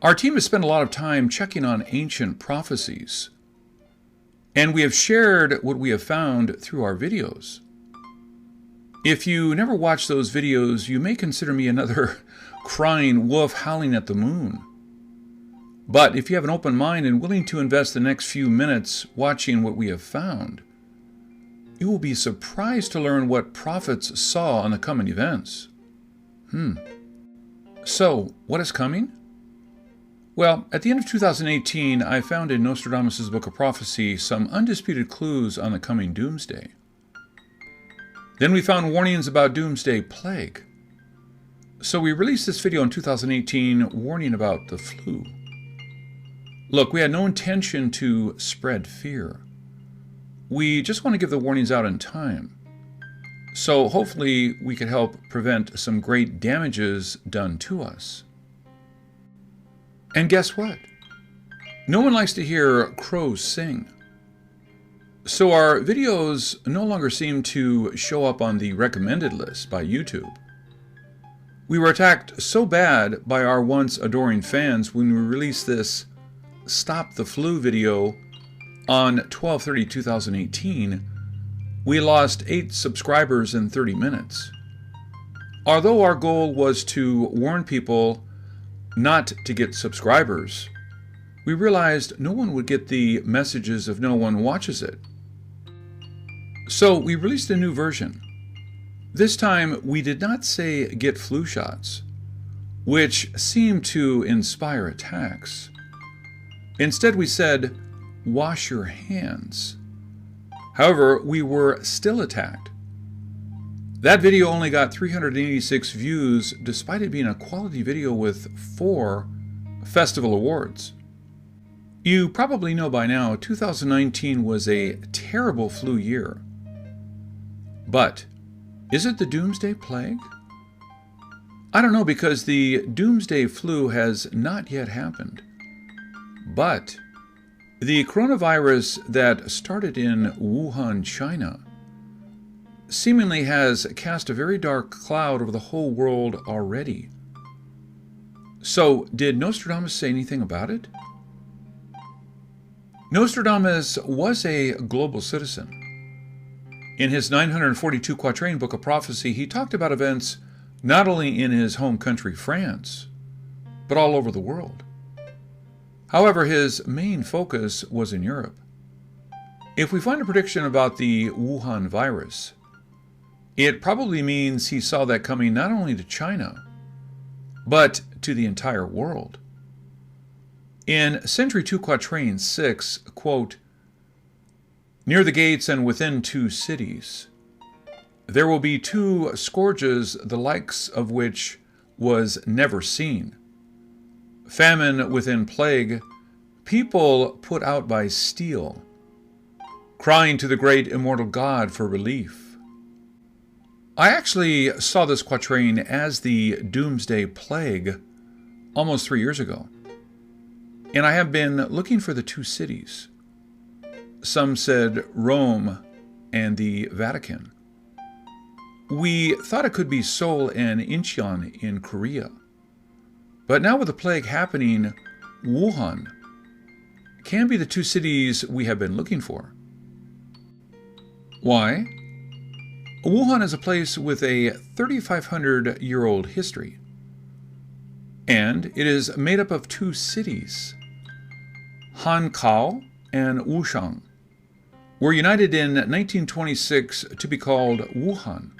Our team has spent a lot of time checking on ancient prophecies, and we have shared what we have found through our videos. If you never watched those videos, you may consider me another crying wolf howling at the moon. But if you have an open mind and willing to invest the next few minutes watching what we have found, you will be surprised to learn what prophets saw on the coming events. So, what is coming? Well, at the end of 2018, I found in Nostradamus' Book of Prophecy some undisputed clues on the coming doomsday. Then we found warnings about doomsday plague. So we released this video in 2018 warning about the flu. Look, we had no intention to spread fear. We just want to give the warnings out in time. So hopefully we could help prevent some great damages done to us. And guess what? No one likes to hear crows sing. So our videos no longer seem to show up on the recommended list by YouTube. We were attacked so bad by our once adoring fans when we released this Stop the Flu video on 12/30/2018, we lost 8 subscribers in 30 minutes. Although our goal was to warn people not to get subscribers, we realized no one would get the messages if no one watches it. So we released a new version. This time we did not say get flu shots, which seemed to inspire attacks. Instead we said wash your hands. However, we were still attacked. That video only got 386 views despite it being a quality video with 4 festival awards. You probably know by now 2019 was a terrible flu year. But is it the doomsday plague? I don't know, because the doomsday flu has not yet happened. But the coronavirus that started in Wuhan, China, seemingly has cast a very dark cloud over the whole world already. So, did Nostradamus say anything about it? Nostradamus was a global citizen. In his 942 quatrain Book of Prophecy, he talked about events not only in his home country, France, but all over the world. However, his main focus was in Europe. If we find a prediction about the Wuhan virus, it probably means he saw that coming not only to China, but to the entire world. In Century 2 Quatrain 6, quote, "Near the gates and within 2 cities, there will be 2 scourges, the likes of which was never seen. Famine within plague, people put out by steel, crying to the great immortal God for relief." I actually saw this quatrain as the Doomsday Plague almost 3 years ago. And I have been looking for the 2 cities. Some said Rome and the Vatican. We thought it could be Seoul and Incheon in Korea. But now with the plague happening, Wuhan can be the 2 cities we have been looking for. Why? Wuhan is a place with a 3,500-year-old history. And it is made up of 2 cities. Hankou and Wushang were united in 1926 to be called Wuhan.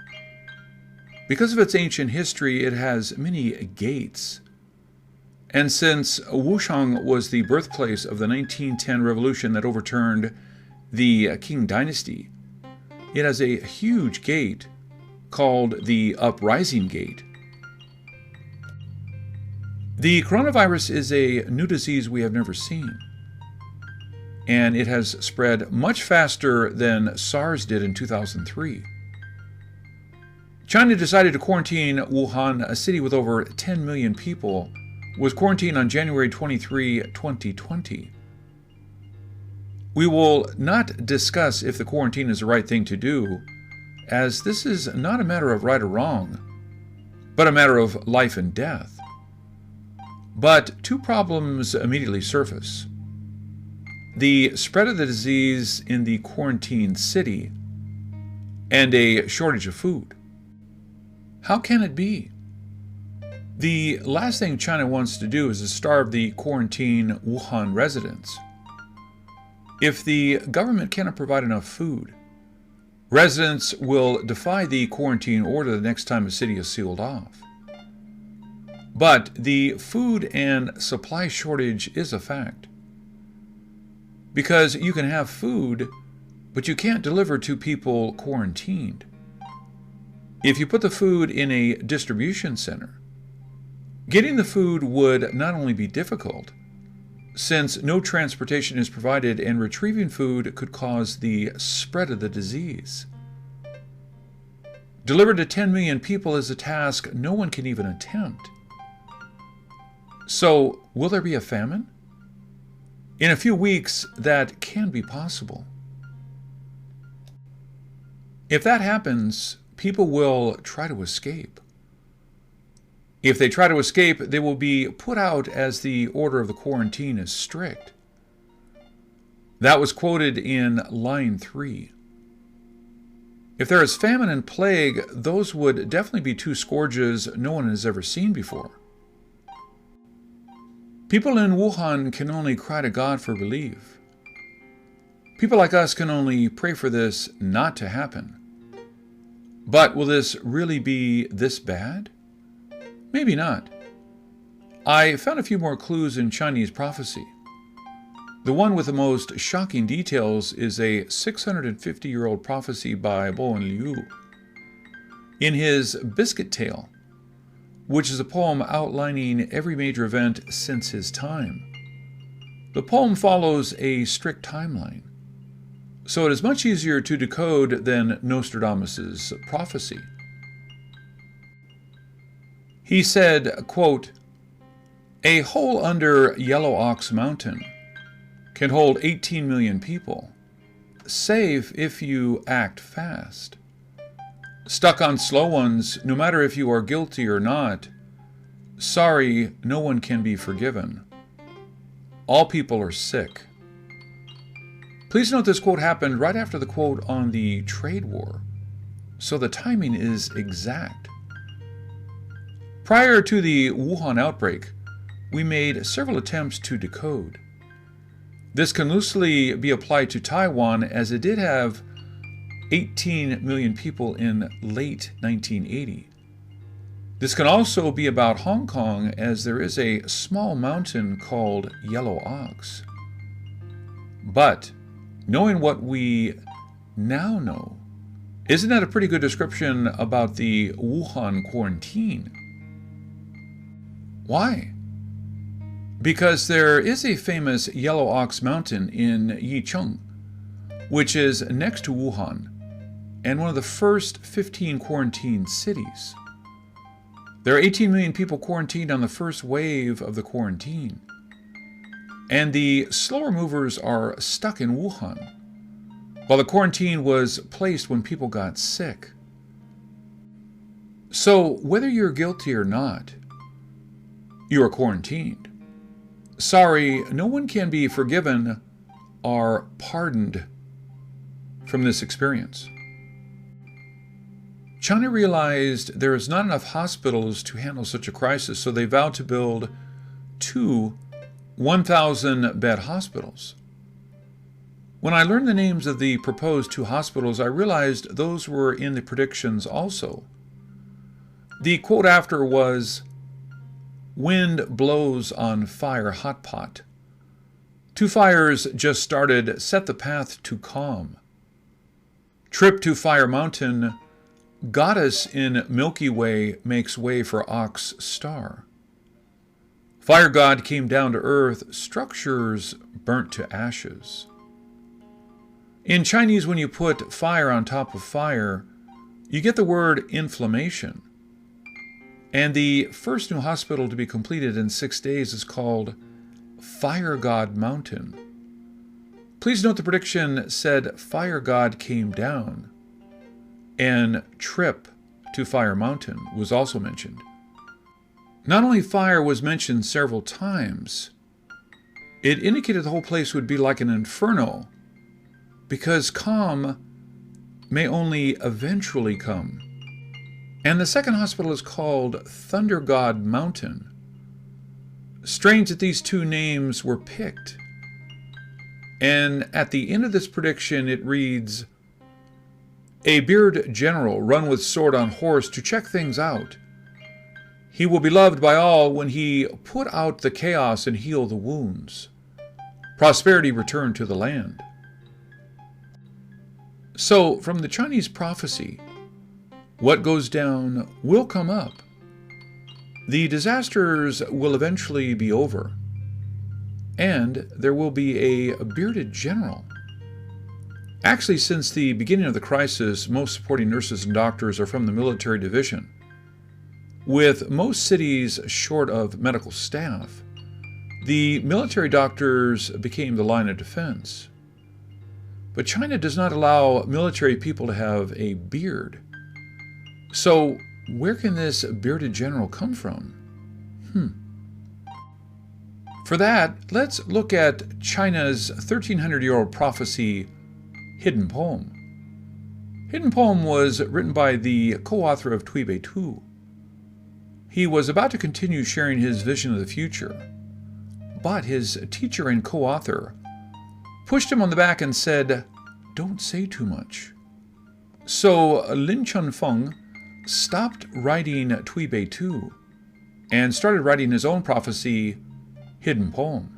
Because of its ancient history, it has many gates. And since Wushang was the birthplace of the 1910 revolution that overturned the Qing dynasty, it has a huge gate called the Uprising Gate. The coronavirus is a new disease we have never seen, and it has spread much faster than SARS did in 2003. China decided to quarantine Wuhan, a city with over 10 million people, was quarantined on January 23, 2020. We will not discuss if the quarantine is the right thing to do, as this is not a matter of right or wrong, but a matter of life and death. But two problems immediately surface: the spread of the disease in the quarantined city and a shortage of food. How can it be? The last thing China wants to do is to starve the quarantine Wuhan residents. If the government cannot provide enough food, residents will defy the quarantine order the next time a city is sealed off. But the food and supply shortage is a fact. Because you can have food, but you can't deliver to people quarantined. If you put the food in a distribution center, getting the food would not only be difficult, since no transportation is provided and retrieving food could cause the spread of the disease. Delivered to 10 million people is a task no one can even attempt. So, will there be a famine? In a few weeks, that can be possible. If that happens, people will try to escape. If they try to escape, they will be put out as the order of the quarantine is strict. That was quoted in line 3. If there is famine and plague, those would definitely be two scourges no one has ever seen before. People in Wuhan can only cry to God for relief. People like us can only pray for this not to happen. But will this really be this bad? Maybe not. I found a few more clues in Chinese prophecy. The one with the most shocking details is a 650-year-old prophecy by Bo and Liu. In his Biscuit Tale, which is a poem outlining every major event since his time, the poem follows a strict timeline, so it is much easier to decode than Nostradamus' prophecy. He said, quote, "A hole under Yellow Ox Mountain can hold 18 million people, safe if you act fast. Stuck on slow ones, no matter if you are guilty or not, sorry, no one can be forgiven. All people are sick." Please note this quote happened right after the quote on the trade war, so the timing is exact. Prior to the WuHan outbreak, we made several attempts to decode. This can loosely be applied to Taiwan, as it did have 18 million people in late 1980. This can also be about Hong Kong, as there is a small mountain called Yellow Ox. But, knowing what we now know, isn't that a pretty good description about the Wuhan quarantine? Why? Because there is a famous Yellow Ox Mountain in Yicheng, which is next to Wuhan, and one of the first 15 quarantined cities. There are 18 million people quarantined on the first wave of the quarantine, and the slower movers are stuck in Wuhan, while the quarantine was placed when people got sick. So, whether you're guilty or not, you are quarantined. Sorry, no one can be forgiven or pardoned from this experience. China realized there is not enough hospitals to handle such a crisis, so they vowed to build 2 1,000-bed hospitals. When I learned the names of the proposed 2 hospitals, I realized those were in the predictions also. The quote after was, "Wind blows on fire hot pot. 2 fires just started, set the path to calm. Trip to Fire Mountain, goddess in Milky Way makes way for Ox Star. Fire god came down to earth, structures burnt to ashes." In Chinese, when you put fire on top of fire, you get the word inflammation. And the first new hospital to be completed in 6 days is called Fire God Mountain. Please note the prediction said Fire God came down, and trip to Fire Mountain was also mentioned. Not only fire was mentioned several times, it indicated the whole place would be like an inferno, because calm may only eventually come. And the second hospital is called Thunder God Mountain. Strange that these two names were picked. And at the end of this prediction, it reads, "A bearded general run with sword on horse to check things out. He will be loved by all when he put out the chaos and heal the wounds. Prosperity return to the land." So, from the Chinese prophecy, what goes down will come up. The disasters will eventually be over. And there will be a bearded general. Actually, since the beginning of the crisis, most supporting nurses and doctors are from the military division. With most cities short of medical staff, the military doctors became the line of defense. But China does not allow military people to have a beard. So, where can this bearded general come from? For that, let's look at China's 1300-year-old prophecy, Hidden Poem. Hidden Poem was written by the co-author of Tui Tu. He was about to continue sharing his vision of the future, but his teacher and co-author pushed him on the back and said, "Don't say too much." So Lin Chunfeng stopped writing Tui Tu and started writing his own prophecy, Hidden Poem.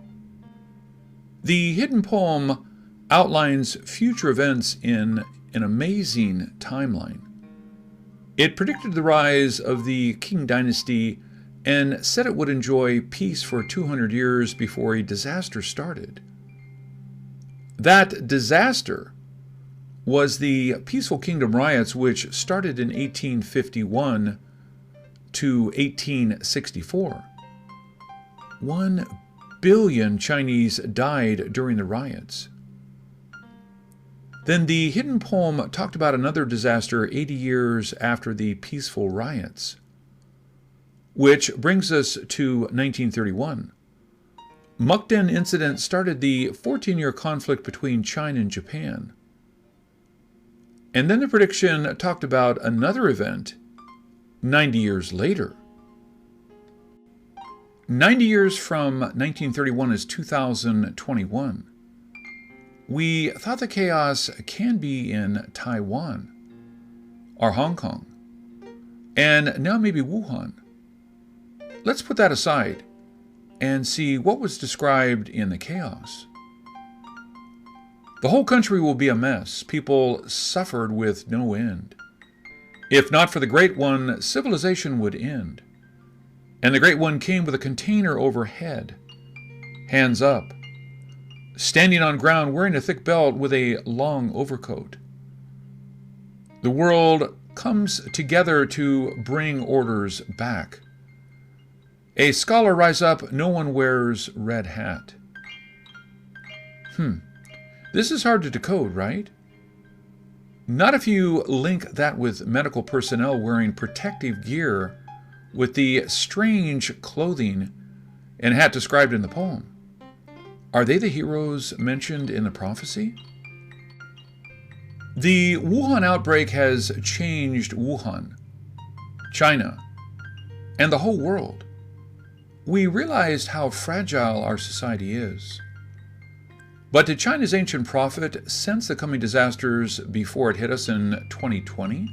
The Hidden Poem outlines future events in an amazing timeline. It predicted the rise of the Qing dynasty and said it would enjoy peace for 200 years before a disaster started. That disaster was the Peaceful Kingdom riots, which started in 1851 to 1864. 1 billion Chinese died during the riots. Then the Hidden Poem talked about another disaster 80 years after the peaceful riots, which brings us to 1931. Mukden incident started the 14-year conflict between China and Japan. And then the prediction talked about another event 90 years later. 90 years from 1931 is 2021. We thought the chaos can be in Taiwan or Hong Kong, and now maybe Wuhan. Let's put that aside and see what was described in the chaos. The whole country will be a mess. People suffered with no end. If not for the Great One, civilization would end. And the Great One came with a container overhead, hands up, standing on ground wearing a thick belt with a long overcoat. The world comes together to bring orders back. A scholar rise up, no one wears red hat. This is hard to decode, right? Not if you link that with medical personnel wearing protective gear with the strange clothing and hat described in the poem. Are they the heroes mentioned in the prophecy? The Wuhan outbreak has changed Wuhan, China, and the whole world. We realized how fragile our society is. But did China's ancient prophet sense the coming disasters before it hit us in 2020?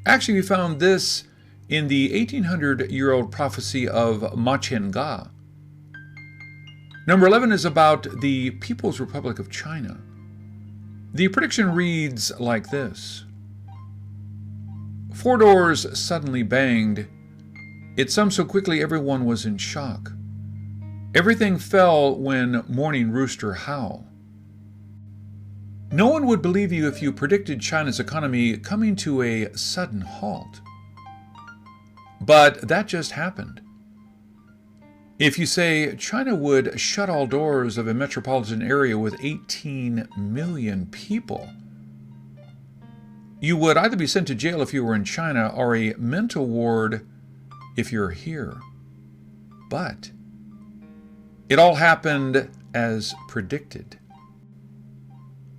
Actually, we found this in the 1800-year-old prophecy of Ma Qian-ga. Number 11 is about the People's Republic of China. The prediction reads like this. 4 doors suddenly banged. It summed so quickly everyone was in shock. Everything fell when morning rooster howl. No one would believe you if you predicted China's economy coming to a sudden halt. But that just happened. If you say China would shut all doors of a metropolitan area with 18 million people, you would either be sent to jail if you were in China or a mental ward if you're here. But it all happened as predicted.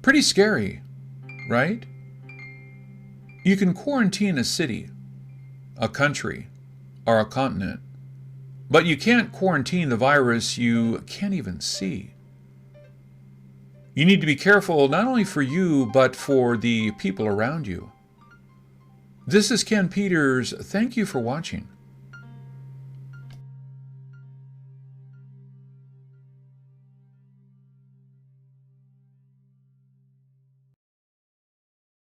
Pretty scary, right? You can quarantine a city, a country, or a continent, but you can't quarantine the virus you can't even see. You need to be careful not only for you, but for the people around you. This is Ken Peters. Thank you for watching.